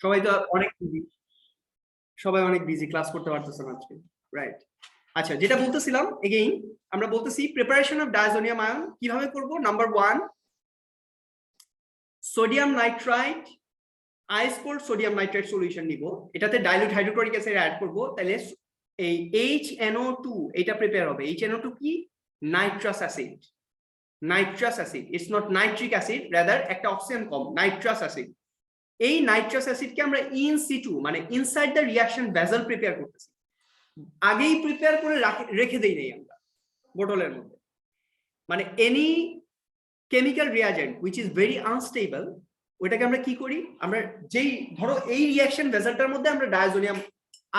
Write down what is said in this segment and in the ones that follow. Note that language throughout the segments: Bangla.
সবাই তো অনেক বিজি, সবাই অনেক বিজি, ক্লাস করতে পারতেছে না আজকে, রাইট? আচ্ছা, যেটা বলতেছিলাম এগেইন আমরা বলতেছি প্রিপারেশন অফ ডায়াজোনিয়াম আয়ন কিভাবে করব। নাম্বার 1, সোডিয়াম নাইট্রাইট আইস কোল্ড সোডিয়াম নাইট্রাইট সলিউশন নিব, এটাতে ডাইলিউট হাইড্রোক্লোরিক অ্যাসিড অ্যাড করব, তাহলে এই HNO2 এটা প্রিপেয়ার হবে। HNO2 কি? Nitrous acid. Nitrous acid, it's not nitric acid, rather একটা অক্সিজেন কম, নাইট্রাস অ্যাসিড। এই নাইট্রাস অ্যাসিডকে আমরা ইন সিটু মানে inside the reaction vessel prepare করতেছি, আগেই প্রিপেয়ার করে রেখে দেই নাই আমরা বোতলের মধ্যে। মানে any chemical reagent which is very unstable, ওইটাকে আমরা কি করি, আমরা যেই ধরো এই রিঅ্যাকশন ভেসেলটার মধ্যে আমরা ডায়াজোনিয়াম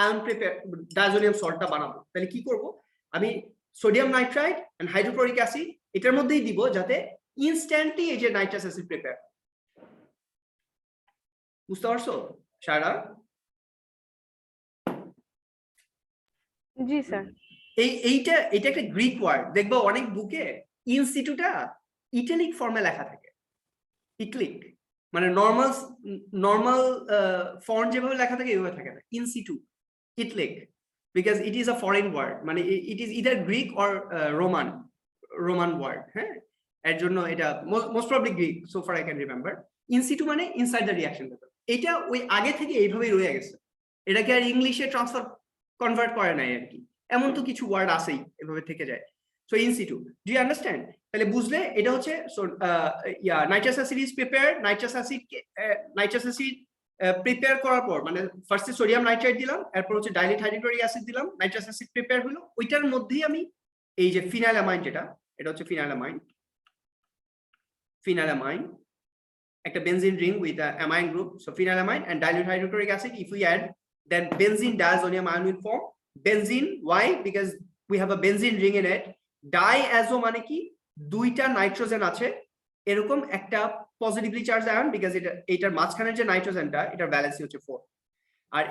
আয়ন প্রিপেয়ার, ডায়াজোনিয়াম সল্টটা বানাবো, তাহলে কি করব, আমি sodium nitrite and hydrochloric acid এটার মধ্যেই দিব, যাতে ইনস্ট্যান্টলি এই যে নাইট্রাস অ্যাসিড প্রিপেয়ার। বুঝতে পারছো সারা? জি স্যার। এইটা একটা গ্রিক ওয়ার্ড, দেখবো অনেক বুকে ইনসিটুটা ইটালিক ফর্মে লেখা থাকে। ইটালিক মানে নর্মাল ফন্ট যেভাবে লেখা থাকে এইভাবে থাকে না, in situ italic, because it is a foreign word, মানে it is either Greek or Roman word. হ্যাঁ, এর জন্য এটা most probably Greek, so far I can remember. In situ মানে ইনসাইড দ্য রিঅ্যাকশন ভেসেল, এটা ওই আগে থেকে এইভাবেই রয়ে গেছে, এটাকে আর ইংলিশে কনভার্ট করে নাই আর কি। এমন তো কিছু ওয়ার্ড আছেই এভাবে থেকে যায়। So in situ, do you understand? তাহলে বুঝলে এটা হচ্ছে nitrous acid is prepared. Nitrous acid prepare করার পর, মানে ফার্স্টে সোডিয়াম নাইট্রাইট দিলাম, এরপর হচ্ছে ডাইলিউট হাইড্রোক্লোরিক অ্যাসিড দিলাম, নাইট্রাস অ্যাসিড প্রিপেয়ার হলো, ওইটার মধ্যেই আমি এই যে ফিনাইলামাইন, যেটা এটা হচ্ছে ফিনাইলামাইন, একটা benzene ring with amine group, so phenylamine and dilute hydrochloric acid, if we add then benzene diazonium ion will form. Benzene, why? Because we have a benzene ring in it. Diazo মানে কি, দুইটা নাইট্রোজেন আছে, এরকম একটা পজিটিভলি চার্জ আয়ন, বিকজ এটার মাঝখানের যে নাইট্রোজেনটা এটার ভ্যালেন্সি হচ্ছে 4। আর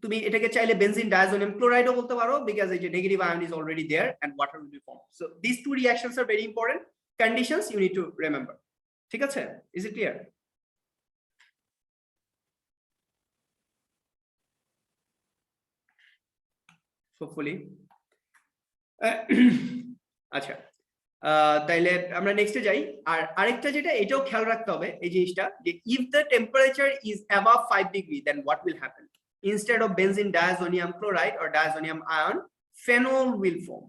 তুমি এটাকে চাইলে বেনজিন ডায়াজোনিয়াম ক্লোরাইডও বলতে পারো, বিকজ এই যে negative ion is already there and water will be formed. So these two reactions are very important conditions you need to remember. ঠিক আছে? Is it clear? Hopefully. আচ্ছা, তাইলে আমরা নেক্সটে যাই। আর আরেকটা যেটা এটাও খেয়াল রাখতে হবে এই জিনিসটা, যে if the temperature is above 5 degree then what will happen? Instead of benzene diazonium chloride or diazonium ion, phenol will form.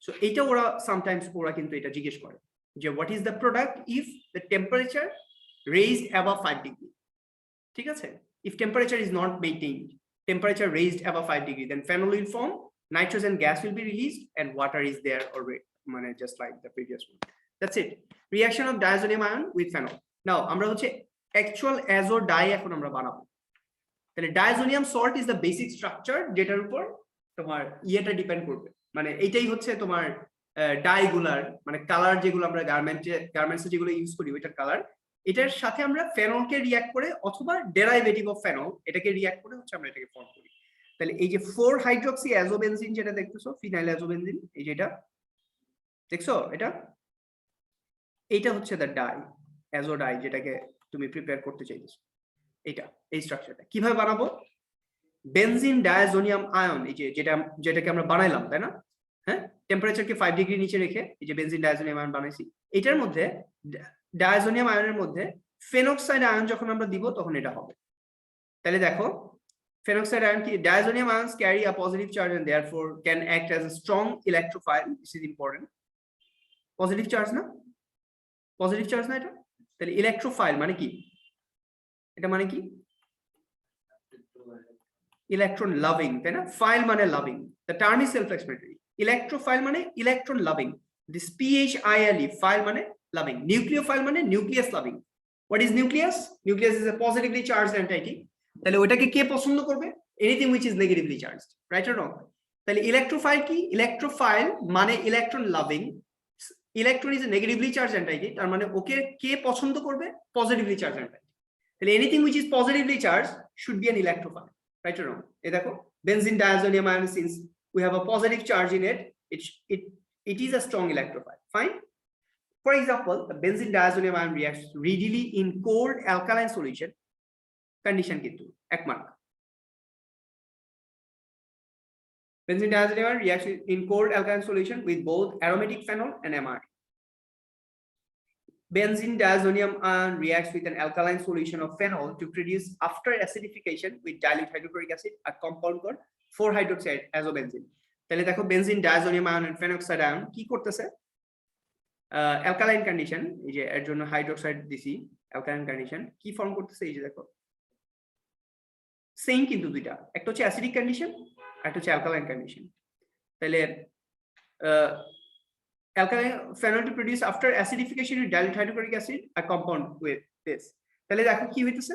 So এটা ওরা sometimes ওরা কিন্তু এটা জিজ্ঞেস করে যে what is the product if the temperature raised above 5 degree? ঠিক আছে? If temperature is not maintained, temperature raised above 5 degree, then phenol will form, nitrogen gas will be released, and water is there already, just like the previous one. That's it. Reaction of diazonium ion with phenol. Now আমরা হচ্ছে actual azo dye এখন আমরা বানাবো। তাহলে diazonium salt is the basic structure যেটার উপর তোমার ইয়েটা ডিপেন্ড করবে, মানে এইটাই হচ্ছে তোমার ডাই গুলার, মানে কালার যেগুলো আমরা গার্মেন্টসে যেগুলো ইউজ করি ওইটার কালার, এটার সাথে আমরা ফেনলকে রিঅ্যাক্ট করে অথবা ডেরাইভেটিভ অফ ফেনল এটাকে রিঅ্যাক্ট করে হচ্ছে আমরা এটাকে ফর্ম করি। তাহলে এই যে 4 হাইড্রক্সি অ্যাজোবেনজিন যেটা দেখতেছো, ফিনাইল অ্যাজোবেনজিন, এই যেটা দেখছো, এটা হচ্ছে দ্য ডাই, অ্যাজো ডাই, যেটাকে তুমি প্রিপেয়ার করতে চাইছো। এটা এই স্ট্রাকচারটা কিভাবে বানাবো, বেনজিন ডায়াজোনিয়াম আয়ন, এই যে যেটাকে আমরা বানাইলাম, তাই না? হ্যাঁ, টেম্পারেচারকে 5 ডিগ্রি নিচে রেখে এই যে বেনজিন ডায়াজোনিয়াম আয়ন বানাইছি, এটার মধ্যে ডায়াজোনিয়াম আয়নের মধ্যে ফেনক্সাইড আয়ন যখন আমরা দিব তখন এটা হবে। তাহলে দেখো, phenoxide ion কি, diazonium ions carry a positive charge and therefore can act as a strong electrophile. This is important. Positive charge না, positive charge না এটা, তাহলে electrophile মানে কি, এটা মানে কি, electron loving, তাই না? Phile মানে loving, the term is self explanatory. Electrophile মানে electron loving, this phile, phile মানে loving, nucleophile মানে nucleus loving. What is nucleus? Nucleus is a positively charged entity. তাহলে ওটাকে কে পছন্দ করবে? Anything which is negatively charged, right or wrong? তাহলে electrophile কি, electrophile মানে electron loving, electron is a negatively charged entity, তার মানে ওকে কে পছন্দ করবে? Positively charged entity. তাহলে anything which is positively charged should be an electrophile, right or wrong? এই দেখো, benzene diazonium ion, since we have a positive charge in it, it is a strong electrophile. Fine. For example, the benzene diazonium ion reacts readily in cold alkaline solution. Condition কিন্তু 1 mark benzene diazonium reacts in cold alkaline solution with both aromatic phenol and amine. Benzene diazonium ion reacts with an alkaline solution of phenol to produce after acidification with dilute hydrochloric acid a compound called 4-hydroxy azobenzene. তাহলে দেখো benzene diazonium ion and phenoxide ion কি করতেছে অ্যালকালাইন কন্ডিশন এই যে এর জন্য হাইড্রোক্সাইড দিছি অ্যালকালাইন কন্ডিশন কি ফর্ম করতেছে এই যে দেখো সেম কিন্তু দুইটা একটা হচ্ছে অ্যাসিডিক কন্ডিশন আর একটা হচ্ছে অ্যালকালাইন কন্ডিশন তাহলে alkaline phenol to produce after acidification with dilute hydrochloric acid a compound with this তাহলে দেখো কি হইতেছে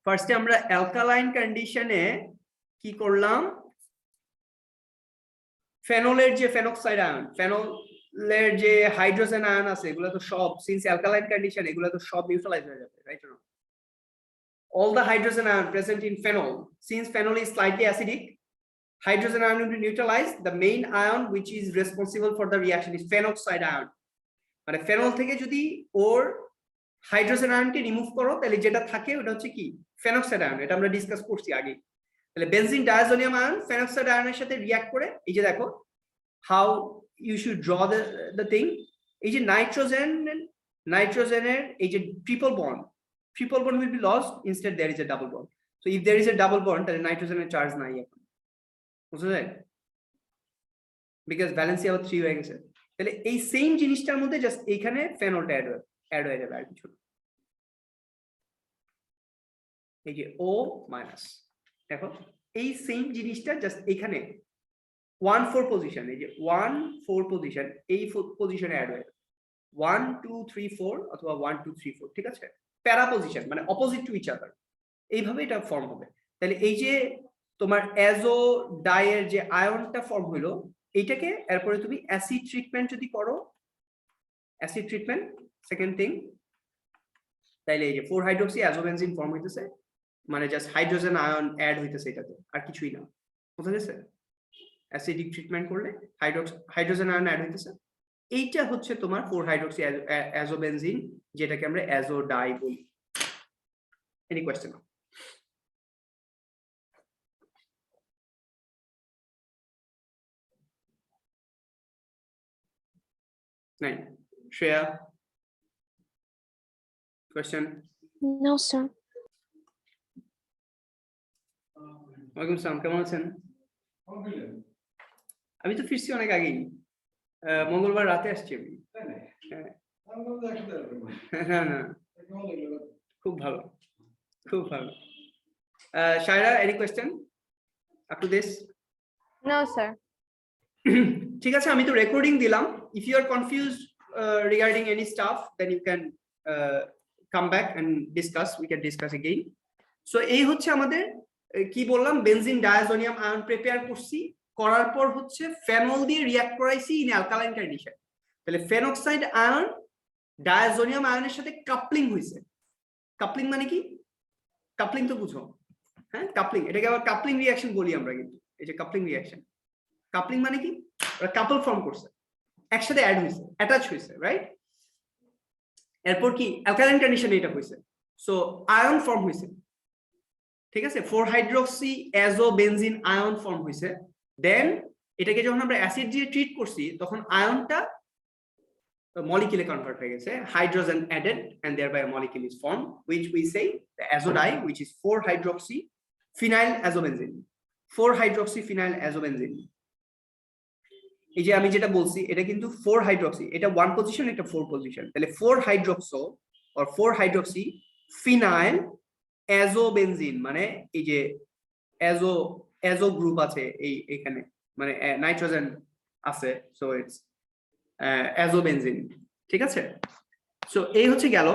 ফার্স্টে আমরা অ্যালকালাইন কন্ডিশনে কি করলাম ফেনলের যে ফেনক্সাইড আয়ন ফেনলের যে হাইড্রোজেন আয়ন আছে এগুলো তো সব সিন্স অ্যালকালাইন কন্ডিশন এগুলো তো সব নিউট্রালাইজ হয়ে যাবে right or not all the hydrogen ion present in phenol since phenol is slightly acidic hydrogen ion will be neutralized the main ion which is responsible for the reaction is phenoxide ion মানে ফেনল থেকে যদি ওর হাইড্রোজেন আয়নকে রিমুভ করো তাহলে যেটা থাকে ওটা হচ্ছে কি ফেনক্সাইড আয়ন এটা আমরা ডিসকাস করছি আগে তাহলে বেনজিন ডায়াজোনিয়াম আয়ন ফেনক্সাইড আয়নের সাথে রিঅ্যাক্ট করে এই যে দেখো how you should draw the thing এই যে নাইট্রোজেনের এই যে triple bond will be lost instead there is a double bond so if there is a double bond তাহলে নাইট্রোজেনের চার্জ নাই এখন বুঝা যায় because ভ্যালেন্সি আবার 3 হয়ে গেছে তাহলে এই সেম জিনিসটার মধ্যে জাস্ট এইখানে ফেনলটা অ্যাড হয়ে যাবে আর কিছু এই যে O মাইনাস দেখো এই সেম জিনিসটা জাস্ট এখানে 1-4 পজিশন এই যে 1-4 পজিশন এই পজিশনে অ্যাড হয়ে যাবে 1-2-3-4 অথবা 1-2-3-4 ঠিক আছে প্যারা পজিশন মানে অপোজিট টু ইচ আদার এইভাবে এটা ফর্ম হবে তাহলে এই যে তোমার অ্যাজো ডাইয়ের যে আয়নটা ফর্ম হলো এইটাকে এরপরে তুমি অ্যাসিড ট্রিটমেন্ট যদি করো অ্যাসিড ট্রিটমেন্ট সেকেন্ড থিং তাইলে এই যে 4-হাইড্রোক্সি অ্যাজোবেনজিন ফর্ম হইতেছে মানে জাস্ট হাইড্রোজেন আয়ন অ্যাড হইতেছে এটাতে আর কিছুই না বুঝা গেছে অ্যাসিডিক ট্রিটমেন্ট করলে হাইড্রোজেন আয়ন অ্যাড হইতেছে এইটা হচ্ছে তোমার 4-হাইড্রোক্সি অ্যাজোবেনজিন যেটাকে আমরা অ্যাজো ডাই বলি এনি কোয়েশ্চেন নাই শ্রেয়া question No, sir. ওয়ালাইকুম আসসালাম কেমন আছেন আমি তো ফিরছি অনেক আগেই মঙ্গলবার রাতে আসছি আমি না না খুব ভালো Shayra any question up to this No, sir. ঠিক আছে আমি তো রেকর্ডিং দিলাম if you are confused regarding any stuff then you can come back and discuss we can discuss again so এই হচ্ছে আমাদের কি বললাম বেনজিন ডায়াজোনিয়াম আয়ন প্রিপেয়ার করছি করার পর হচ্ছে ফেনল দিয়ে রিঅ্যাক্ট করাইছি ইন অ্যালকালাইন কন্ডিশন তাহলে ফেনক্সাইড আয়ন ডায়াজোনিয়াম আয়নের সাথে কাপলিং হইছে কাপলিং মানে কি কাপলিং তো বুঝো হ্যাঁ কাপলিং এটাকে আবার কাপলিং রিঅ্যাকশন বলি আমরা কিন্তু এই যে কাপলিং রিঅ্যাকশন কাপলিং মানে কি ওরা কাপল ফর্ম করছে একসাথে অ্যাড হইছে অ্যাটাচ হইছে রাইট এরপর কি অ্যালকালাইন কন্ডিশনে এটা হইছে সো আয়ন ফর্ম হইছে ঠিক আছে 4-হাইড্রোক্সি অ্যাজোবেনজিন আয়ন ফর্ম হইছে দেন এটাকে যখন আমরা অ্যাসিড দিয়ে ট্রিট করছি তখন আয়নটা molecule convert হয়ে গেছে hydrogen added and thereby a molecule is formed which we say the azodie which is 4-hydroxy phenyl azobenzene 4-hydroxy phenyl azobenzene এই যে আমি যেটা বলছি এটা কিন্তু 4-hydroxy এটা 1 পজিশন এটা 4 পজিশন তাহলে 4-hydroxo or 4-hydroxy phenyl azobenzene মানে এই যে azo গ্রুপ আছে এই এখানে মানে নাইট্রোজেন আছে সো ইটস অ্যাজোবেনজিন ঠিক আছে সো এই হচ্ছে গেল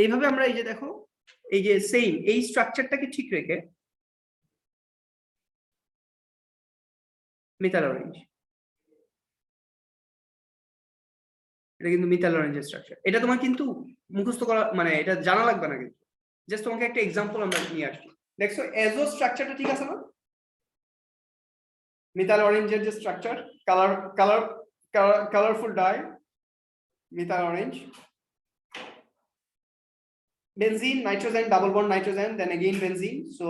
এইভাবে আমরা এই যে দেখো এই যে সেম এই স্ট্রাকচারটাকে ঠিক রেখে মিথাইল অরেঞ্জ এটা কিন্তু মিথাইল অরেঞ্জের স্ট্রাকচার এটা তোমার কিন্তু মুখস্থ করা মানে এটা জানা লাগবে না কিন্তু জাস্ট তোমাকে একটা एग्जांपल আমরা নিয়ে আসছি দেখছো অ্যাজো স্ট্রাকচারটা ঠিক আছে না মিথাইল অরেঞ্জের যে structure colorful dye methyl orange benzene, nitrogen, double bond nitrogen, then again benzene. So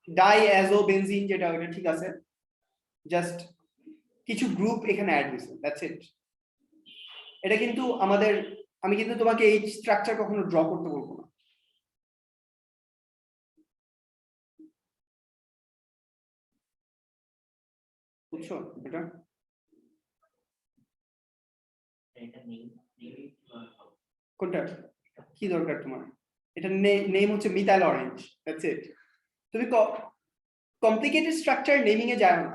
diazobenzene যেটা ওটা ঠিক আছে, জাস্ট কিছু গ্রুপ এখানে অ্যাড হয়েছে, দ্যাটস ইট। এটা কিন্তু আমাদের, আমি কিন্তু তোমাকে এই স্ট্রাকচার কখনো ড্র করতে বলবো না। বুঝছো এটা? কোনটা কি দরকার তোমার? এটা নেম হচ্ছে মিথাইল অরেঞ্জ, দ্যাটস ইট। তুমি কমপ্লিকেটেড স্ট্রাকচার নেমিং এ যাও না।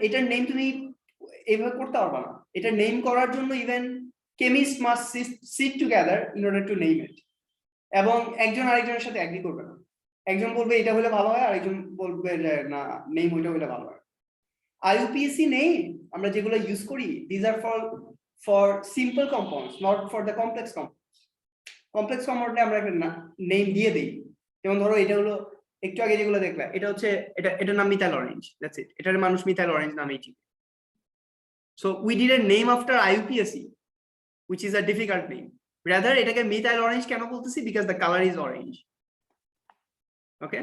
এটার নেম তুমি এইভাবে করতে পারবা না। এটা নেম করার জন্য even chemist must sit together in order to name ইট, এবং একজন আরেকজনের সাথে এগ্রি করবে না। একজন বলবে এটা হলে ভালো হয়, আরেকজন বলবে যে না নেম ওইটা হলে ভালো হয়। আইইউপিএসি নেম আমরা যেগুলো ইউজ করি, this are for simple compounds, not for the complex compounds. Complex কম্পাউন্ডে আমরা একটা নেম দিয়ে দিই, যেমন ধরো এটা হলো একটু আগে যেগুলো দেখলা, এটা হচ্ছে এটার নাম মিথাইল অরেঞ্জ, দ্যাটস ইট। এটার মানুষ মিথাইল অরেঞ্জ নামেই চিনে। So we did a name after IUPAC which is a difficult name. Rather এটাকে মিথাইল অরেঞ্জ কেন বলতেছি, because the color is orange. ওকে,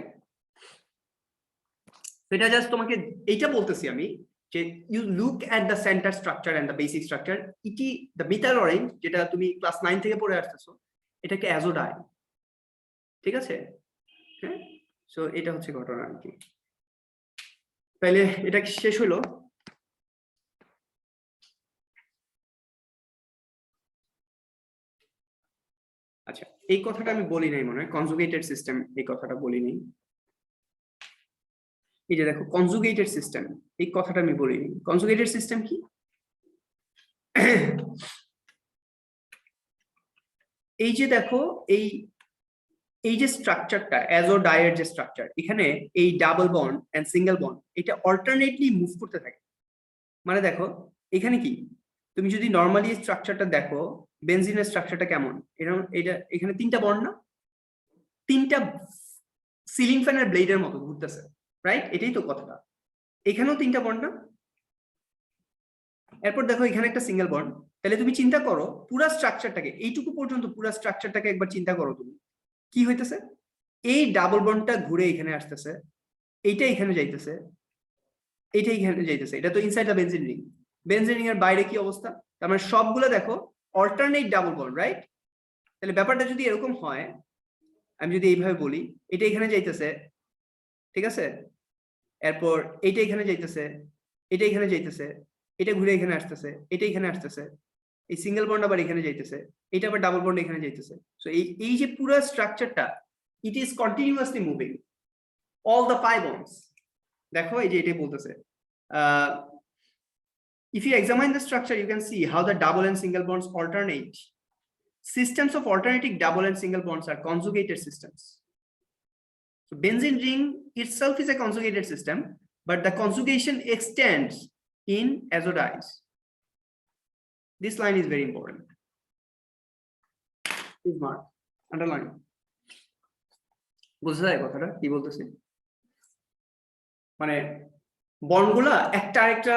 তো এটা জাস্ট তোমাকে এইটা বলতেছি আমি যে you look at the centre structure and the basic structure. It the methyl orange যেটা তুমি ক্লাস 9 থেকে পড়ে আসতেছো, এটাকে অ্যাজোডাই, ঠিক আছে? হ্যাঁ, সো এটা হচ্ছে ঘটনা আর কি। তাহলে এটা শেষ হলো। আচ্ছা, এই কথাটা আমি বলি নাই মনে হয়, কনজুগেটেড সিস্টেম এই কথাটা বলি নাই। এই যে দেখো কনজুগেটেড সিস্টেম, এই কথাটা আমি বলিনি। কনজুগেটেড সিস্টেম কি? এই যে দেখো এই যে স্ট্রাকচারটা অ্যাজোডাইয়ের যে স্ট্রাকচার, এখানে এই double bond and single bond এটা অল্টারনেটলি মুভ করতে থাকে। মানে দেখো এখানে কি, তুমি যদি নরমালি স্ট্রাকচারটা দেখো, বেনজিনের স্ট্রাকচারটা কেমন, এরকম এটা এখানে তিনটা বন্ড না, তিনটা সিলিং ফ্যানের ব্লেডের মতো ঘুরতেছে, রাইট? এটাই তো কথাটা। এখানেও তিনটা বন্ড না? এরপর দেখো এখানে একটা সিঙ্গেল বন্ড। তাহলে তুমি চিন্তা করো পুরো স্ট্রাকচারটাকে, এইটুকু পর্যন্ত পুরো স্ট্রাকচারটাকে একবার চিন্তা করো তুমি, কি হইতেছে? এই ডাবল বন্ডটা ঘুরে এখানে আসতেছে, এইটা এখানে যাইতেছে, এইটা এখানে যাইতেছে। এটা তো inside the benzene ring. Benzene ring এর বাইরে কি অবস্থা? তার মানে সবগুলো দেখো অল্টারনেট ডাবল বন্ড, রাইট? তাহলে ব্যাপারটা যদি এরকম হয়, আমি যদি এইভাবে বলি, এটা এখানে যাইতেছে, ঠিক আছে? এরপর এইটা এখানে যাইতেছে, এটা এখানে যাইতেছে, এটা ঘুরে এখানে আসতেছে, এটা এখানে আসতেছে, এই সিঙ্গেল বন্ড আবার এখানে যাইতেছে, এটা আবার ডাবল বন্ড এখানে যাইতেছে। সো এই যে পুরো স্ট্রাকচারটা, it is continuously moving all the 5 bonds। দেখো এই যে এটাই বলতেছে, if you examine the structure you can see how the double and single bonds alternate. Systems of alternating double and single bonds are conjugated systems. So benzene ring itself is a conjugated system, but the conjugation extends in azodides. This line is very important. Please mark, underline. বুঝা যায় কথাটা কি বলতেছি? মানে বন্ডগুলা একটা আরেকটা,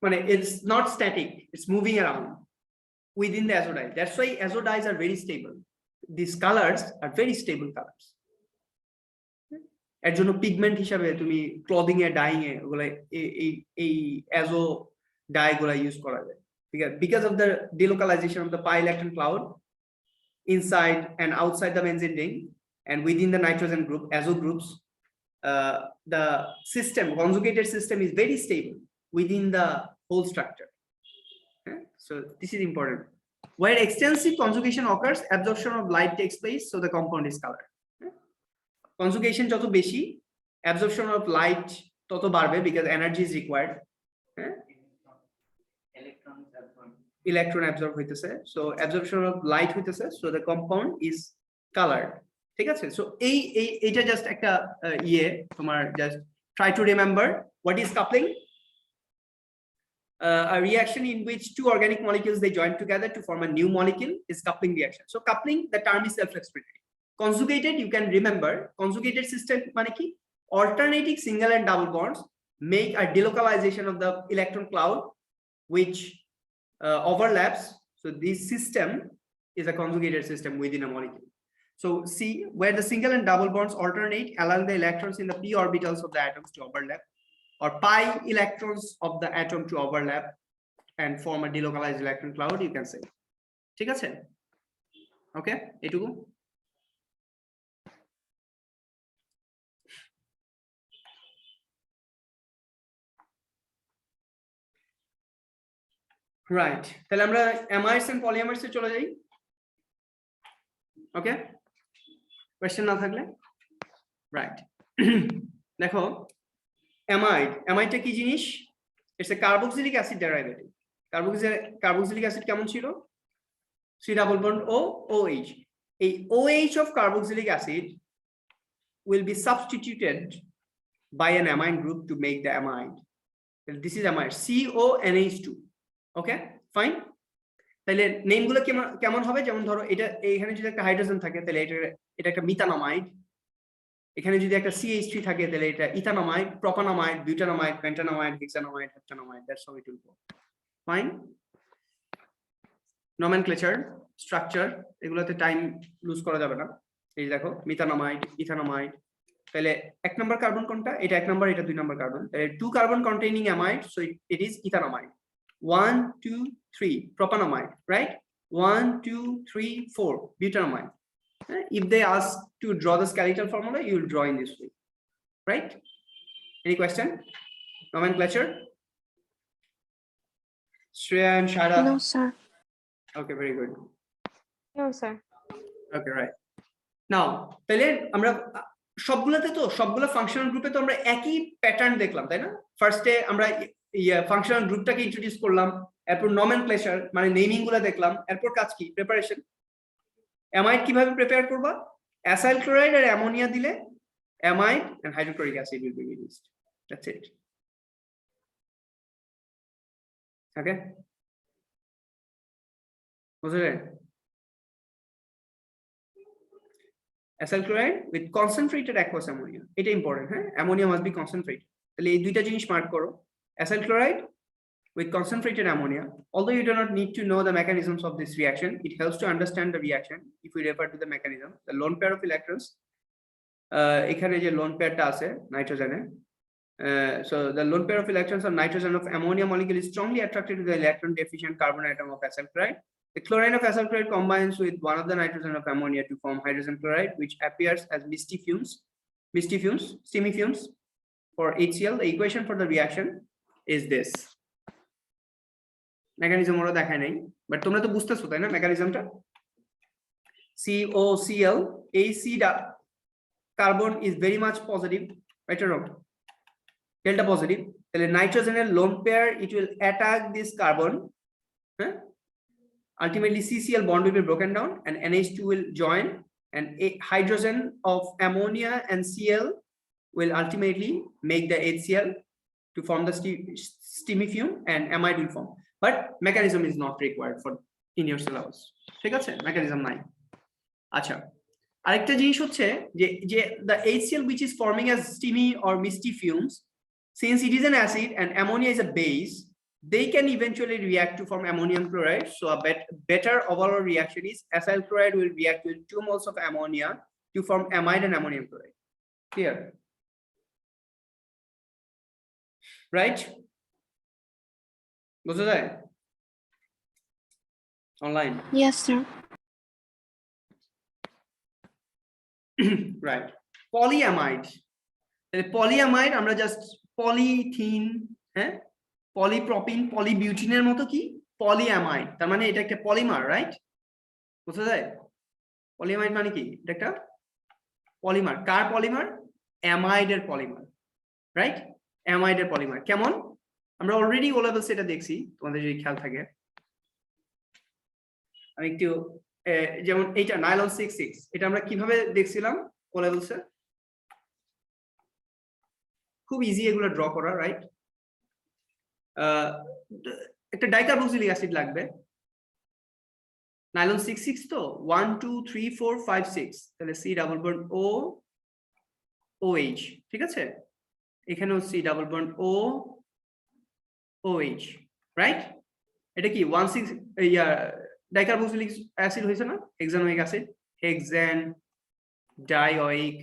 মানে it's not static, it's moving around within the azodide. That's why azodides are very stable. These colors are very stable colors. এর জন্য পিগমেন্ট হিসাবে তুমি ক্লদিং এ, ডাইং এ ওগুলা এই অ্যাজো ডাই গুলা ইউজ করা যায়, ঠিক আছে? Because of the delocalization of the pi electron cloud inside and outside the benzene ring and within the nitrogen group, azo groups, the system, conjugated system is very stable within the whole structure. So this is important. Where extensive conjugation occurs, absorption of light takes place, so the compound is colored. Conjugation যত বেশি, absorption of light তত বাড়বে, because energy is required. Electron absorb হইতেছে, so absorption of light হইতেছে, so the compound is colored. ঠিক আছে? So এইটা জাস্ট একটা তোমার just try to remember what is coupling. A reaction in which two organic molecules they join together to form a new molecule is coupling reaction. So coupling, the term is self-explanatory. Conjugated, you can remember, conjugated system মানে কি? Alternating single and double bonds make a delocalization of the electron cloud which overlaps, So this system is a conjugated system within a molecule. So see, where the single and double bonds alternate, allowing the electrons in the p orbitals of the atoms to overlap, or pi electrons of the atom to overlap and form a delocalized electron cloud, you can say. ঠিক আছে? Okay, এটুকু। রাইট, তাহলে আমরা অ্যামাইডস এন্ড পলিঅ্যামাইডস এ চলে যাই। ওকে, কোশ্চেন না থাকলে রাইট। দেখো অ্যামাইডটা কি জিনিস? It's a carboxylic acid derivative. Carboxylic acid কেমন ছিল? C double bond O OH. A OH of carboxylic acid will be substituted by an amine group to make the amide. This is amide, CONH2. Okay, fine. তাহলে নেমগুলো কেমন হবে? যেমন ধরো এটা এখানে যদি একটা হাইড্রোজেন থাকে তাহলে এটা একটা মিথানামাইড। এখানে যদি একটা CH3 থাকে তাহলে এটা ethanamide, propanamide, butanamide, pentanamide, hexanamide, heptanamide. That's how it will go. Fine. nomenclature, structure, এগুলোতে টাইম লুজ করা যাবে না। এই দেখো মিথানামাইড, ইথানামাইড। তাহলে এক নাম্বার কার্বন কোনটা? এটা এক নাম্বার, এটা দুই নাম্বার কার্বন। তাহলে 2 carbon containing amide, so it is ethanamide. 1 2 3 propanamide, right? 1 2 3 4 butanamide. If they ask to draw the skeletal formula, you will draw in this way, right? Any question? Nomenclature? Shreya and Shara? No, sir. Okay, very good. No, sir. Okay, right. Now, তাহলে আমরা সবগুলো ফাংশনাল গ্রুপে তো আমরা একই প্যাটার্ন দেখলাম, তাই না? ফার্স্টে আমরা ফাংশনাল গ্রুপটাকে ইন্ট্রোডিউস করলাম, এরপর নমেনক্লেচার মানে নেমিং গুলো দেখলাম, এরপর কাজ কি? প্রিপারেশন। অ্যামাইড কিভাবে প্রিপেয়ার করবা? অ্যাসাইল ক্লোরাইড আর অ্যামোনিয়া দিলে amide and hydrochloric acid will be released. That's it. Okay, বুঝলে? Acyl chloride with concentrated aqueous ammonia. এটা ইম্পর্টেন্ট, হ্যাঁ? Ammonia must be concentrated. তাহলে এই দুইটা জিনিস মার্ক করো। Acyl chloride with concentrated ammonia. Although you do not need to know the mechanisms of this reaction, it helps to understand the reaction if we refer to the mechanism. The lone pair of electrons, এখানে যে লোন পেয়ারটা আছে নাইট্রোজেনে, so the lone pair of electrons of nitrogen of ammonia molecule is strongly attracted to the electron deficient carbon atom of acyl chloride. The chlorine of acyl chloride combines with one of the nitrogen of ammonia to form hydrogen chloride, which appears as steamy fumes for HCl. The equation for the reaction is this. Mechanism ওরা দেখায় নাই, বাট তোমরা তো বুঝতেছো তাই না মেকানিজমটা? COCl, AC carbon is very much positive, right or wrong? Delta positive. তাহলে nitrogen lone pair, it will attack this carbon. Ultimately CCl bond will be broken down and NH2 will join, and a hydrogen of ammonia and Cl will ultimately make the HCl to form the steamy fume, and amide will form. But mechanism is not required for in your syllabus. ঠিক আছে, mechanism নাই। আচ্ছা, আরেকটা জিনিস হচ্ছে যে the HCl which is forming as steamy or misty fumes, since it is an acid and ammonia is a base, they can eventually react to form ammonium chloride. So a better overall reaction is acyl chloride will react with 2 moles of ammonia to form amide and ammonium chloride. Clear? Right? বুঝা যায়? Online? Yes, sir. Right. Polyamide. Polyamide আমরা জাস্ট পলিথিন, হ্যাঁ, পলিপ্রপিন, পলিবিউটিনের মতো কি পলিঅ্যামাইড, তার মানে এটা একটা পলিমার, রাইট? বুঝা যায়? পলিঅ্যামাইড মানে কি? এটা একটা পলিমার। কার পলিমার? অ্যামাইডের পলিমার, রাইট? অ্যামাইডের পলিমার কেমন? আমরা অলরেডি ও লেভেলস এটা দেখছি, তোমাদের যদি খেয়াল থাকে। আমি একটু যেমন এইটা নাইলন 66, এটা আমরা কিভাবে দেখছিলাম ও লেভেলসে? খুব ইজি এগুলো ড্র করা, রাইট? একটা ডাইকার্বক্সিলিক অ্যাসিড লাগবে, নাইলন 66 তো 1 2 3 4 5 6, তাহলে C double bond O OH, ঠিক আছে? এখানেও C double bond O OH, right? এটা কি 1 6 ডাইকার্বক্সিলিক অ্যাসিড হয়েছে না, hexanoic acid, hexane dioic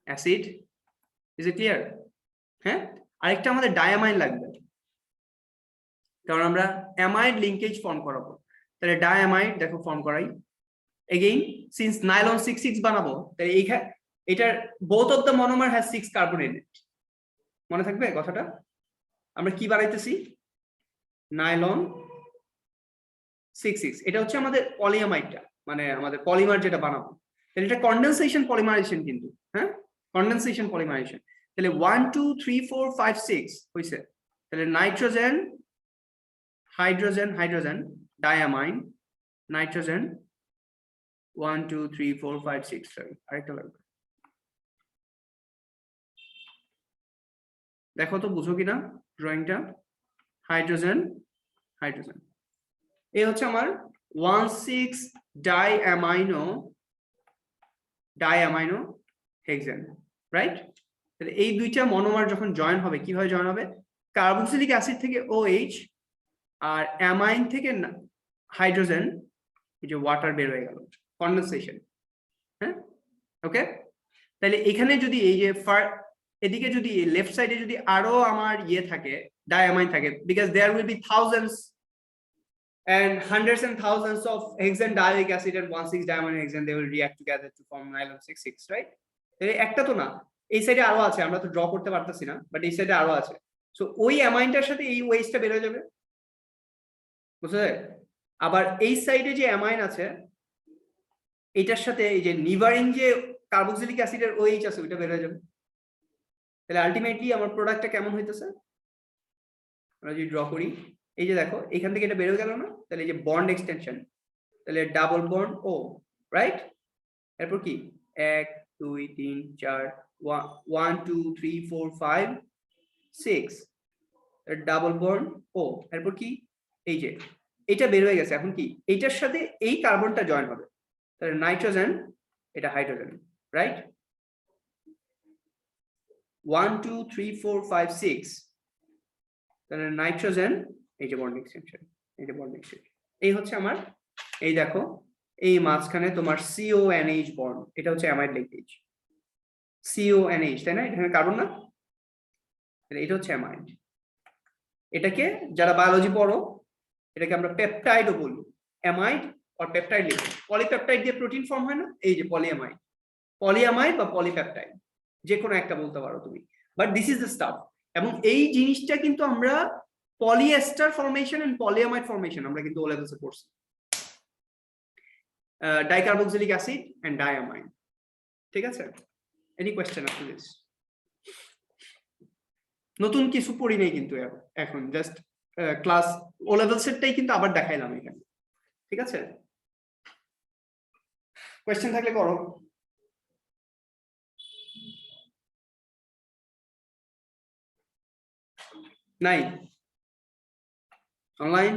acid. Is it clear? হ্যাঁ, আরেকটা আমাদের ডায়ামাইন লাগবে, কারণ আমরা অ্যামাইড লিঙ্কেজ ফর্ম করাবো। তাহলে ডায়ামাইড দেখো ফর্ম করাই। এগেইন সিন্স নাইলন 6 বানাবো, তাহলে এইখানে এটার both of the monomer has 6 carbon in it. মনে থাকবে কথাটা? আমরা কি বানাইতেছি? নাইলন 6 এটা হচ্ছে আমাদের পলিয়ামাইডটা, মানে আমাদের পলিমার যেটা বানাবো। তাহলে এটা কন্ডেনসেশন পলিমারাইজেশন কিন্তু, হ্যাঁ কন্ডেনসেশন পলিমারাইজেশন। তাহলে 1 2 3 4 5 6 হইছে। তাহলে নাইট্রোজেন হাইড্রোজেন হাইড্রোজেন ডায়ামাইন নাইট্রোজেন 1 2 3 4 5 6 আরেকটা লাগবে। দেখো তো বুঝো কিনা ড্রয়িংটা। হাইড্রোজেন হাইড্রোজেন, এই হচ্ছে আমার 1,6 ডাইঅ্যামাইনো হেক্সেন, রাইট? তাহলে এই দুইটা মনোমার যখন জয়েন হবে, কিভাবে জয়েন হবে? কার্বক্সিলিক অ্যাসিড থেকে OH আর অ্যামাইন থেকে হাইড্রোজেন, এই যে ওয়াটার বের হয়ে গেল, কন্ডেনসেশন। হ্যাঁ, ওকে। তাহলে এখানে যদি এই যে এদিকে যদি লেফট সাইডে যদি আরো আমার ইয়ে থাকে, ডায়ামাইন থাকে, because there will be thousands and hundreds and thousands of hexane dioic acid and 1,6 diamine hexane, they will react together to form nylon 6,6, right? একটা তো না, এই সাইডে আরো আছে, আমরা তো ড্র করতে পারতেছি না, বাট এই সাইডে আরো আছে। সো ওই অ্যামাইনটার সাথে এই ওয়েজটা বের হয়ে যাবে, বুঝতে যায়? আবার এই সাইডে যে অ্যামাইন আছে এটার সাথে এই যে নিভারিং যে কার্বক্সিলিক অ্যাসিডের OH আছে ওইটা বের হয়ে যাবে। তাহলে আলটিমেটলি আমার প্রোডাক্টটা কেমন হইতেছে আমরা যদি ড্র করি, এই যে দেখো এখান থেকে এটা বের হয়ে গেল না, তাহলে এই যে বন্ড এক্সটেনশন, তাহলে ডাবল বন্ড ও, রাইট? এরপর কি 1 2 3 4 1 2 3 4 5 6 ডাবল বন্ড ও, এরপর কি এই যে এটা বের হয়ে গেছে। এখন কি এইটার সাথে এই কার্বনটা জয়েন হবে, তাহলে নাইট্রোজেন এটা হাইড্রোজেন, রাইট? 1 2 3 4 5 6, তাহলে নাইট্রোজেন এই যে বন্ড এক্সটেনশন, এই যে বন্ড এক্সটেনশন, এই হচ্ছে আমার, এই দেখো এই মাঝখানে তোমার CONH বন্ড, এটা হচ্ছে অ্যামাইড লিঙ্কেজ CONH, তাই না? এখানে কার্বন না, এটা হচ্ছে অ্যামাইড। এটাকে যারা বায়োলজি পড়ো এটাকে আমরা পেপটাইডও বলি, অ্যামাইড আর পেপটাইড লিঙ্কেজ। পলিপেপটাইড দিয়ে প্রোটিন ফর্ম হয় না, এই যে পলিঅ্যামাইড বা পলিপেপটাইড, যে কোনো একটা বলতে পারো তুমি, but this is the stuff. এবং এই জিনিসটা কিন্তু আমরা polyester formation and polyamide formation আমরা কিন্তু ও লেভেলসে পড়ছি, ডাইকার্বক্সিলিক অ্যাসিড এন্ড ডায়ামাইন। ঠিক আছে? Any question after this? নতুন কিছু পড়ি নাই কিন্তু এখন, জাস্ট ক্লাস ও লেভেলসেরটাই কিন্তু আবার দেখাইলাম এখানে। ঠিক আছে, কোয়েশ্চেন থাকলে করো। নাই অনলাইন?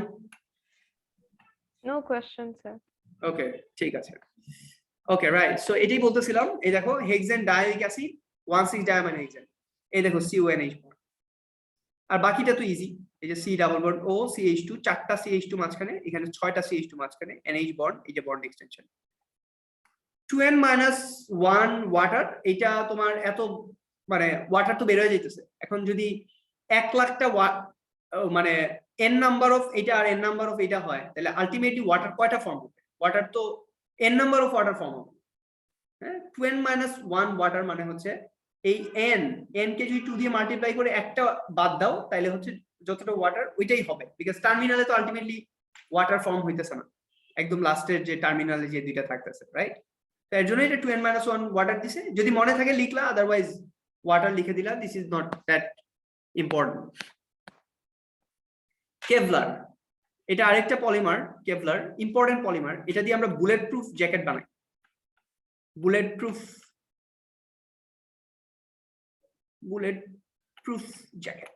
No question, sir. ওকে, ঠিক আছে। ওকে, রাইট। সো এটাই বলতেছিলাম, এই দেখো হেক্সেন ডায়োইক অ্যাসিড 1,6 ডায়ামাইন হেক্সেন, এই দেখো CONH বন্ড, আর বাকিটা তো ইজি, এই যে C double bond O CH2, 4টা CH2 মাঝখানে, এখানে 6টা CH2 মাঝখানে, NH বন্ড, এই যে বন্ড এক্সটেনশন। 2n-1 ওয়াটার, এটা তোমার এত মানে ওয়াটার তো বের হয়ে যাইতেছে। এখন যদি 1 লাখটা মানে n নাম্বার অফ এটা আর n নাম্বার অফ এটা হয়, তাহলে আলটিমেটলি ওয়াটার কয়টা ফর্ম হবে? ওয়াটার তো n number of water form হবে। হ্যাঁ, 2n-1 ওয়াটার মানে হচ্ছে এই n কে যদি 2 দিয়ে মাল্টিপ্লাই করে একটা বাদ দাও, তাহলে হচ্ছে যতটা ওয়াটার ওইটাই হবে, বিকজ টার্মিনালে তো আলটিমেটলি ওয়াটার ফর্ম হইতেছে না, একদম লাস্টের যে টার্মিনালে যে দুইটা থাকতেছে, রাইট? এর জন্য এটা 2n-1 ওয়াটার দিছে, যদি মনে থাকে লিখলা, আদারওয়াইজ ওয়াটার লিখে দিলা, this is not that important. Kevlar, এটা আরেকটা পলিমার, কেভলার ইম্পর্টেন্ট পলিমার, এটা দিয়ে আমরা বুলেট প্রুফ জ্যাকেট বানাই, বুলেট প্রুফ জ্যাকেট।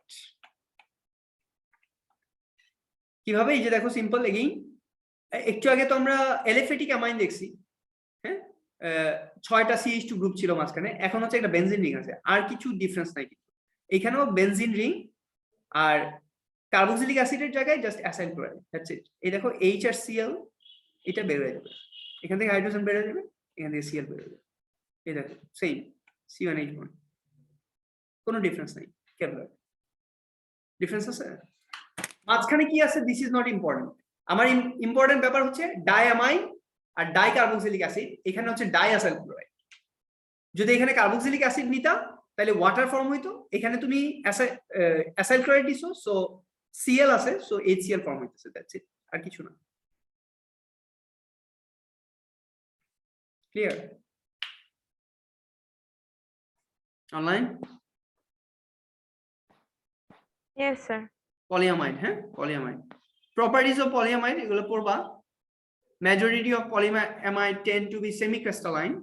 কিভাবে? এই যে দেখো সিম্পল, এগেইন একটু আগে তো আমরা এলিফেটিক অ্যামাইন দেখছি, হ্যাঁ 6টা CH2 গ্রুপ ছিল মাঝখানে, এখন হচ্ছে একটা বেনজিন রিং আছে, আর কিছু ডিফারেন্স নাই কিন্তু, এখানেও বেনজিন রিং আর কার্বক্সিলিক অ্যাসিডের জায়গায় just acyl chloride, that's it. এই দেখো H আর Cl, এটা বের হয়ে যাবে, এখান থেকে হাইড্রোজেন বের হয়ে যাবে, এখান থেকে Cl বের হয়ে যাবে। এই দেখো সেম C1H1, কোনো ডিফারেন্স নাই। কেবলার ডিফারেন্স আছে মাঝখানে কি আছে, দিস ইজ নট ইম্পর্টেন্ট। আমার ইম্পর্টেন্ট ব্যাপার হচ্ছে ডাইঅ্যামাইন আর ডাইকার্বক্সিলিক অ্যাসিড, এখানে হচ্ছে ডাইঅ্যাসাইল ক্লোরাইড। যদি এখানে কার্বক্সিলিক অ্যাসিড নিতা তাহলে ওয়াটার ফর্ম হইতো, এখানে তুমি অ্যাসাইল ক্লোরাইড দিছো, সো Cl আছে, সো HCl ফর্ম হইতেছে, দ্যাটস ইট, আর কিছু না। ক্লিয়ার? অনলাইন? Yes, sir. পলিয়ামাইড, হ্যাঁ পলিয়ামাইড, প্রপার্টিজ অফ পলিয়ামাইড এগুলো পড়বা। Majority of polyamide tend to be semi-crystalline,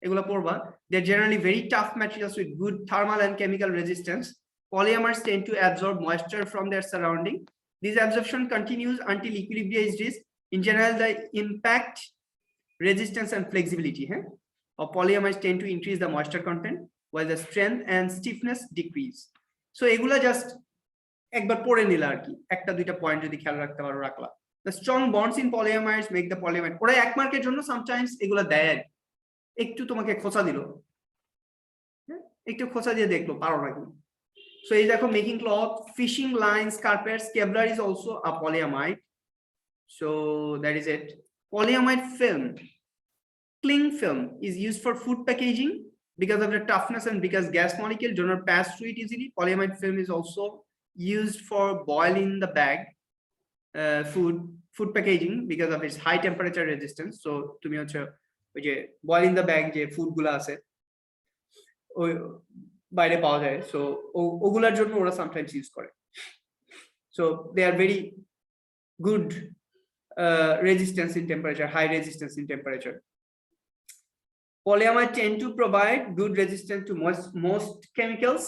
এগুলো পড়বা। They're generally very tough materials with good thermal and chemical resistance. Polyamers tend to absorb moisture from their surrounding. This absorption continues until equilibrium is reached. In general, the impact, resistance and flexibility of polyamers tend to increase the moisture content, while the strength and stiffness decrease. So এগুলা just একবার পড়ে নিলা আর কি, একটা দুইটা পয়েন্ট যদি খেয়াল রাখতে পারো রাখলা। The strong bonds in polyamides make the polyamide, ওরা এক মার্কের জন্য sometimes এগুলা দেয়, একটু তোমাকে খোঁচা দিল, একটু খোঁচা দিয়ে দেখলো পারো নাকি। So এই দেখো making cloth, fishing lines, carpets, Kevlar is also a polyamide. So that is it. Polyamide film, cling film is used for food packaging because of the toughness and because gas molecule do not pass through it easily. Polyamide film is also used for boiling the bag, food packaging because of its high temperature resistance. So তুমি হচ্ছে ওই যে boiling the bag যে ফুড গুলো আছে ওই বাইরে পাওয়া যায়, সো ওগুলার জন্য ওরা sometimes ইউজ করে। So they are very good resistance in temperature, high resistance in temperature. Polyamide tend to provide good resistance to most chemicals